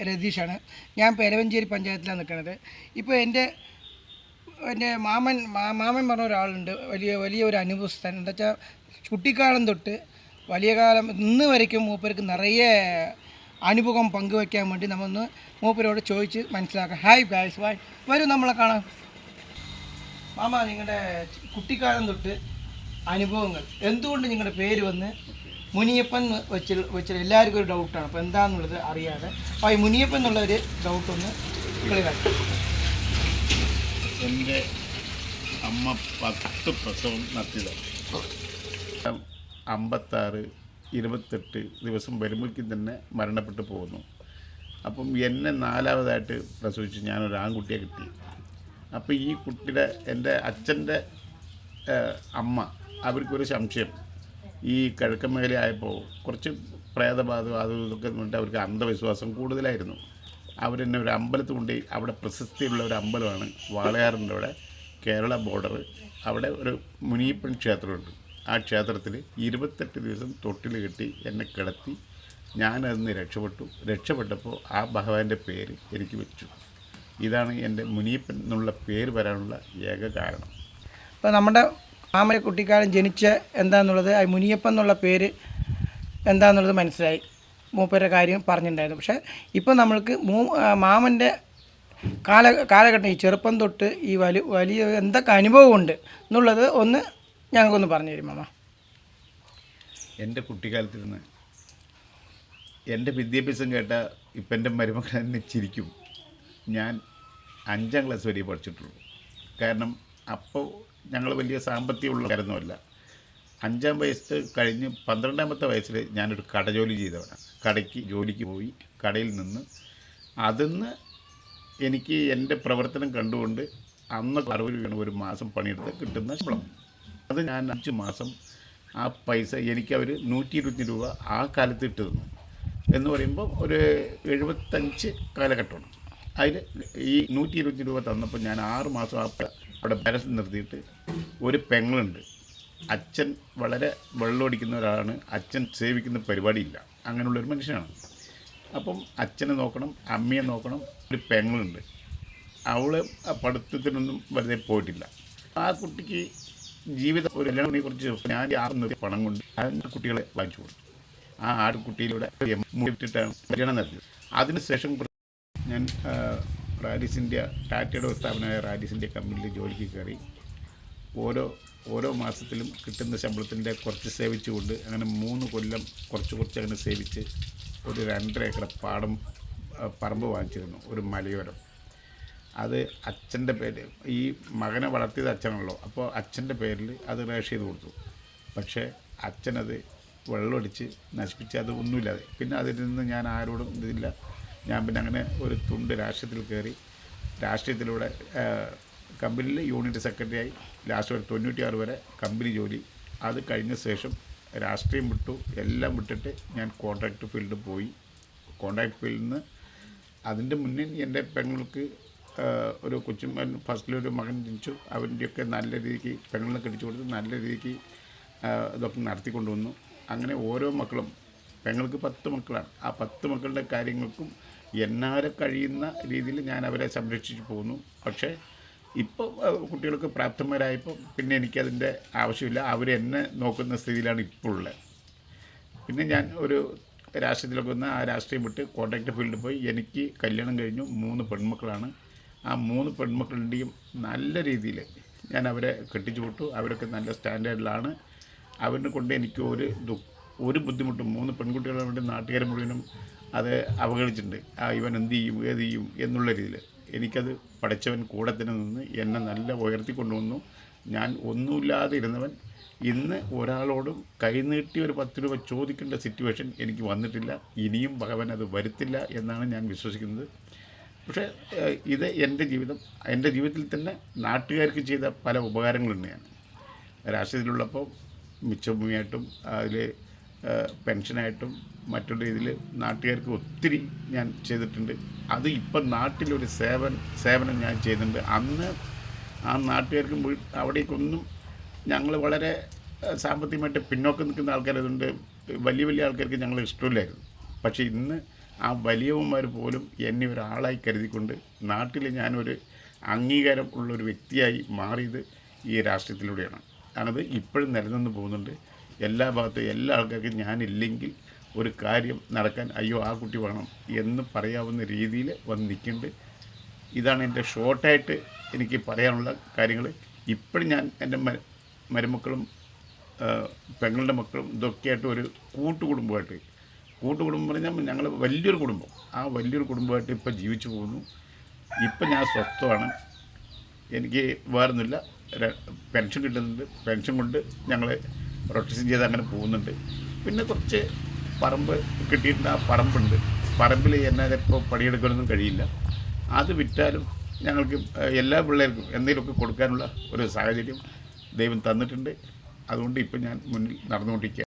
രതീഷാണ്. ഞാൻ പെരവഞ്ചേരി പഞ്ചായത്തിലാണ് നിൽക്കുന്നത്. ഇപ്പോൾ എൻ്റെ മാമൻ പറഞ്ഞ ഒരാളുണ്ട്, വലിയ ഒരു അനുഭവസ്ഥൻ. എന്താ വെച്ചാൽ കുട്ടിക്കാലം തൊട്ട് വലിയ കാലം ഇന്ന് വരയ്ക്കും മൂപ്പർക്ക് നിറയെ അനുഭവം പങ്കുവയ്ക്കാൻ വേണ്ടി നമ്മൊന്ന് മൂപ്പരോട് ചോദിച്ച് മനസ്സിലാക്കാം. ഹായ് ഗായ്സ്, വരും നമ്മളെ കാണാം. മാമ, നിങ്ങളുടെ കുട്ടിക്കാലം തൊട്ട് അനുഭവങ്ങൾ, എന്തുകൊണ്ട് നിങ്ങളുടെ പേര് വന്ന് മുനിയപ്പൻ വെച്ച് എല്ലാവർക്കും ഒരു ഡൗട്ടാണ്. അപ്പോൾ എന്താണെന്നുള്ളത് അറിയാതെ അപ്പോൾ ഈ മുനിയപ്പൻ എന്നുള്ള ഒരു ഡൗട്ടൊന്ന് ക്ലിയർ. എൻ്റെ അമ്മ 10 പ്രസവം നടത്തിയതാണ്. 56, 28 ദിവസം വരുമ്പോഴേക്കും തന്നെ മരണപ്പെട്ടു പോകുന്നു. അപ്പം എന്നെ 4ാമതായിട്ട് പ്രസവിച്ച് ഞാനൊരു ആൺകുട്ടിയെ കിട്ടി. അപ്പോൾ ഈ കുട്ടിയുടെ എൻ്റെ അച്ഛൻ്റെ അമ്മ അവർക്കൊരു സംശയം, ഈ കിഴക്കൻ മേഖലയായപ്പോൾ കുറച്ച് പ്രേതബാധ അതും ഇതൊക്കെ വേണ്ടിയിട്ട് അവർക്ക് അന്ധവിശ്വാസം കൂടുതലായിരുന്നു. അവരെന്നെ ഒരു അമ്പലത്തിൽ കൊണ്ടുപോയി, അവിടെ പ്രശസ്തിയുള്ള ഒരു അമ്പലമാണ് വാളയാറിൻ്റെ അവിടെ, കേരള ബോർഡർ. അവിടെ ഒരു മുനിയപ്പൻ ക്ഷേത്രമുണ്ട്. ആ ക്ഷേത്രത്തിൽ 28 ദിവസം തൊട്ടിൽ കെട്ടി എന്നെ കിടത്തി. ഞാനതിന് രക്ഷപ്പെട്ടപ്പോൾ ആ ഭഗവാന്റെ പേര് എനിക്ക് വെച്ചു. ഇതാണ് എൻ്റെ മുനിയപ്പൻ എന്നുള്ള പേര് വരാനുള്ള ഏക കാരണം. അപ്പോൾ നമ്മുടെ മാമനെ കുട്ടിക്കാലം ജനിച്ച എന്താണെന്നുള്ളത്, ആ മുനിയപ്പൻ എന്നുള്ള പേര് എന്താണെന്നുള്ളത് മനസ്സിലായി. മൂപ്പരുടെ കാര്യം പറഞ്ഞിട്ടുണ്ടായിരുന്നു. പക്ഷേ ഇപ്പോൾ നമ്മൾക്ക് മാമൻ്റെ കാലഘട്ടം, ഈ ചെറുപ്പം തൊട്ട് ഈ വലിയ എന്തൊക്കെ അനുഭവമുണ്ട് എന്നുള്ളത് ഒന്ന് ഞങ്ങൾക്കൊന്ന് പറഞ്ഞു തരും മാമ. എൻ്റെ കുട്ടിക്കാലത്തിൽ നിന്ന് എൻ്റെ വിദ്യാഭ്യാസം കേട്ട ഇപ്പം എൻ്റെ മരുമക്കൾ തന്നെ ചിരിക്കും. ഞാൻ 5ാം ക്ലാസ് വരെ പഠിച്ചിട്ടുള്ളൂ. കാരണം അപ്പോൾ ഞങ്ങൾ വലിയ സാമ്പത്തികമുള്ളവരൊന്നുമല്ല. 5ാം വയസ്സ് കഴിഞ്ഞ് 12ാമത്തെ വയസ്സിൽ ഞാനൊരു കടജോലി ചെയ്തവനാണ്. കടയ്ക്ക് ജോലിക്ക് പോയി, കടയിൽ നിന്ന് അതിന്ന് എനിക്ക് എൻ്റെ പ്രവർത്തനം കണ്ടുകൊണ്ട് അന്ന് 60 രൂപയാണ് ഒരു മാസം പണിയെടുത്ത് കിട്ടുന്ന ശമ്പളം. അത് ഞാൻ 5 മാസം ആ പൈസ എനിക്ക് അവർ 120 രൂപ ആ കാലത്ത് ഇട്ട് തന്നു. എന്ന് പറയുമ്പോൾ ഒരു 75 കാലഘട്ടമാണ്. അതിൽ ഈ 120 രൂപ തന്നപ്പോൾ ഞാൻ 6 മാസം അവിടെ ബാലൻസ് നിർത്തിയിട്ട്, ഒരു പെങ്ങളുണ്ട്. അച്ഛൻ വളരെ വെള്ളമടിക്കുന്ന ഒരാളാണ്. അച്ഛൻ സേവിക്കുന്ന പരിപാടിയില്ല, അങ്ങനെയുള്ളൊരു മനുഷ്യനാണ്. അപ്പം അച്ഛനെ നോക്കണം, അമ്മയെ നോക്കണം. ഒരു പെങ്ങളുണ്ട്, അവൾ പഠിത്തത്തിനൊന്നും വെറുതെ പോയിട്ടില്ല. ആ കുട്ടിക്ക് ജീവിതം ഒരു കല്യാണത്തിനെ കുറിച്ച് ഞാൻ നിർത്തിയ പണം കൊണ്ട് കുട്ടികളെ വാങ്ങിച്ചു കൊടുത്തു. ആ ആടുകുട്ടിയിലൂടെ മുട്ടിട്ടാണ് കല്യാണം നടത്തിയത്. അതിനുശേഷം ഞാൻ റാഡിസ് ഇന്ത്യ, ടാറ്റയുടെ സ്ഥാപനമായ റാഡിസ് ഇന്ത്യ കമ്പനിയിൽ ജോലിക്ക് കയറി. ഓരോ മാസത്തിലും കിട്ടുന്ന ശമ്പളത്തിൻ്റെ കുറച്ച് സേവിച്ചുകൊണ്ട് അങ്ങനെ 3 കൊല്ലം കുറച്ച് അങ്ങനെ സേവിച്ച് ഒരു 2.5 ഏക്കർ പറമ്പ് വാങ്ങിച്ചിരുന്നു, ഒരു മലയോരം. അത് അച്ഛൻ്റെ പേര്, ഈ മകനെ വളർത്തിയത് അച്ഛനാണല്ലോ, അപ്പോൾ അച്ഛൻ്റെ പേരിൽ അത് രജിസ്റ്റർ ചെയ്ത് കൊടുത്തു. പക്ഷേ അച്ഛനത് വെള്ളമടിച്ച് നശിപ്പിച്ച് അത് ഒന്നുമില്ലാതെ, പിന്നെ അതിൽ നിന്ന് ഞാൻ ആരോടും ഇതില്ല. ഞാൻ പിന്നെ അങ്ങനെ ഒരു തുണ്ട് രാഷ്ട്രീയത്തിൽ കയറി. രാഷ്ട്രീയത്തിലൂടെ കമ്പനിയിൽ യൂണിറ്റ് സെക്രട്ടറിയായി. ലാസ്റ്റ് ഒരു 96 വരെ കമ്പനി ജോലി. അത് കഴിഞ്ഞ ശേഷം രാഷ്ട്രീയം വിട്ടു. എല്ലാം വിട്ടിട്ട് ഞാൻ കോൺട്രാക്ട് ഫീൽഡിൽ പോയി. കോൺട്രാക്ട് ഫീൽഡിൽ നിന്ന് അതിൻ്റെ മുന്നിൽ എൻ്റെ പെങ്ങൾക്ക് ഒരു കൊച്ചുമകൻ, ഫസ്റ്റിലൊരു മകൻ ജനിച്ചു. അവൻ്റെയൊക്കെ നല്ല രീതിക്ക് പെങ്ങളിനെ കെട്ടിച്ചു കൊടുത്ത് നല്ല രീതിക്ക് ഇതൊക്കെ നടത്തിക്കൊണ്ടുവന്നു. അങ്ങനെ ഓരോ മക്കളും, പെങ്ങൾക്ക് 10 മക്കളാണ്. ആ 10 മക്കളുടെ കാര്യങ്ങൾക്കും എന്നാരെ കഴിയുന്ന രീതിയിൽ ഞാൻ അവരെ സംരക്ഷിച്ചു പോകുന്നു. പക്ഷേ ഇപ്പോൾ കുട്ടികൾക്ക് പ്രാപ്തന്മാരായപ്പോൾ പിന്നെ എനിക്കതിൻ്റെ ആവശ്യമില്ല. അവരെന്നെ നോക്കുന്ന സ്ഥിതിയിലാണ് ഇപ്പോൾ ഉള്ളത്. പിന്നെ ഞാൻ ഒരു രാഷ്ട്രീയത്തിലൊക്കെ വന്ന് ആ രാഷ്ട്രീയം വിട്ട് കോൺട്രാക്ട് ഫീൽഡിൽ പോയി. എനിക്ക് കല്യാണം കഴിഞ്ഞു. 3 പെൺമക്കളാണ്. ആ 3 പെൺമക്കളുടെയും നല്ല രീതിയിൽ ഞാൻ അവരെ കെട്ടിച്ചു വിട്ടു. അവരൊക്കെ നല്ല സ്റ്റാൻഡേർഡിലാണ്. അവരിനെ കൊണ്ട് എനിക്ക് ഒരു ബുദ്ധിമുട്ടും, 3 പെൺകുട്ടികളെ വേണ്ടി നാട്ടുകാർ മുഴുവനും അത് അവഗണിച്ചിട്ടുണ്ട്. ഇവൻ എന്ത് ചെയ്യും, ഏത് ചെയ്യും എന്നുള്ള രീതിയിൽ. എനിക്കത് പഠിച്ചവൻ കൂടെ തന്നെ നിന്ന് എന്നെ നല്ല ഉയർത്തിക്കൊണ്ടുവന്നു. ഞാൻ ഒന്നുമില്ലാതെ ഇരുന്നവൻ ഇന്ന് ഒരാളോടും കൈനീട്ടി ഒരു 10 രൂപ ചോദിക്കേണ്ട സിറ്റുവേഷൻ എനിക്ക് വന്നിട്ടില്ല. ഇനിയും ഭഗവാൻ അത് വരുത്തില്ല എന്നാണ് ഞാൻ വിശ്വസിക്കുന്നത്. പക്ഷേ ഇത് എൻ്റെ ജീവിതത്തിൽ തന്നെ നാട്ടുകാർക്ക് ചെയ്ത പല ഉപകാരങ്ങളുണ്ട്. ഞാൻ രാഷ്ട്രീയത്തിലുള്ളപ്പോൾ മിച്ചഭൂമിയായിട്ടും അതിൽ പെൻഷനായിട്ടും മറ്റൊരു രീതിയിൽ നാട്ടുകാർക്ക് ഒത്തിരി ഞാൻ ചെയ്തിട്ടുണ്ട്. അത് ഇപ്പം നാട്ടിലൊരു സേവനം ഞാൻ ചെയ്യുന്നുണ്ട്. അന്ന് ആ നാട്ടുകാർക്കും അവിടേക്കൊന്നും ഞങ്ങൾ വളരെ സാമ്പത്തികമായിട്ട് പിന്നോക്കം നിൽക്കുന്ന ആൾക്കാരതുകൊണ്ട് വലിയ ആൾക്കാർക്ക് ഞങ്ങൾ ഇഷ്ടമില്ലായിരുന്നു. പക്ഷേ ഇന്ന് ആ വലിയവന്മാർ പോലും എന്നെ ഒരാളായി കരുതിക്കൊണ്ട് നാട്ടിൽ ഞാനൊരു അംഗീകാരം ഉള്ളൊരു വ്യക്തിയായി മാറിയത് ഈ രാഷ്ട്രീയത്തിലൂടെയാണ്. അത് ഇപ്പോഴും നിലനിന്ന് പോകുന്നുണ്ട്. എല്ലാ ഭാഗത്തും എല്ലാ ആൾക്കാർക്കും ഞാനില്ലെങ്കിൽ ഒരു കാര്യം നടക്കാൻ അയ്യോ ആ കുട്ടി വേണം എന്ന് പറയാവുന്ന രീതിയിൽ വന്ന് നിൽക്കുന്നുണ്ട്. ഇതാണ് എൻ്റെ ഷോർട്ടായിട്ട് എനിക്ക് പറയാനുള്ള കാര്യങ്ങൾ. ഇപ്പോഴും ഞാൻ എൻ്റെ മരുമക്കളും പെങ്ങളുടെ മക്കളും ഇതൊക്കെയായിട്ട് ഒരു കൂട്ടുകുടുംബം പറഞ്ഞാൽ ഞങ്ങൾ വലിയൊരു കുടുംബം, ആ വലിയൊരു കുടുംബമായിട്ട് ഇപ്പോൾ ജീവിച്ചു പോകുന്നു. ഇപ്പം ഞാൻ സ്വസ്ഥമാണ്. എനിക്ക് വേറൊന്നുമില്ല. പെൻഷൻ കിട്ടുന്നുണ്ട്. പെൻഷൻ കൊണ്ട് ഞങ്ങൾ റൊട്ടേഷൻ ചെയ്ത് അങ്ങനെ പോകുന്നുണ്ട്. പിന്നെ കുറച്ച് പറമ്പ് കിട്ടിയിട്ടുണ്ട്. ആ പറമ്പുണ്ട്. പറമ്പിൽ എന്നെ ഇപ്പോൾ പണിയെടുക്കാനൊന്നും കഴിയില്ല. അത് വിറ്റാലും ഞങ്ങൾക്ക് എല്ലാ പിള്ളേർക്കും എന്തെങ്കിലുമൊക്കെ കൊടുക്കാനുള്ള ഒരു സാഹചര്യം ദൈവം തന്നിട്ടുണ്ട്. അതുകൊണ്ട് ഇപ്പം ഞാൻ മുന്നിൽ നടന്നുകൊണ്ടിരിക്കുക.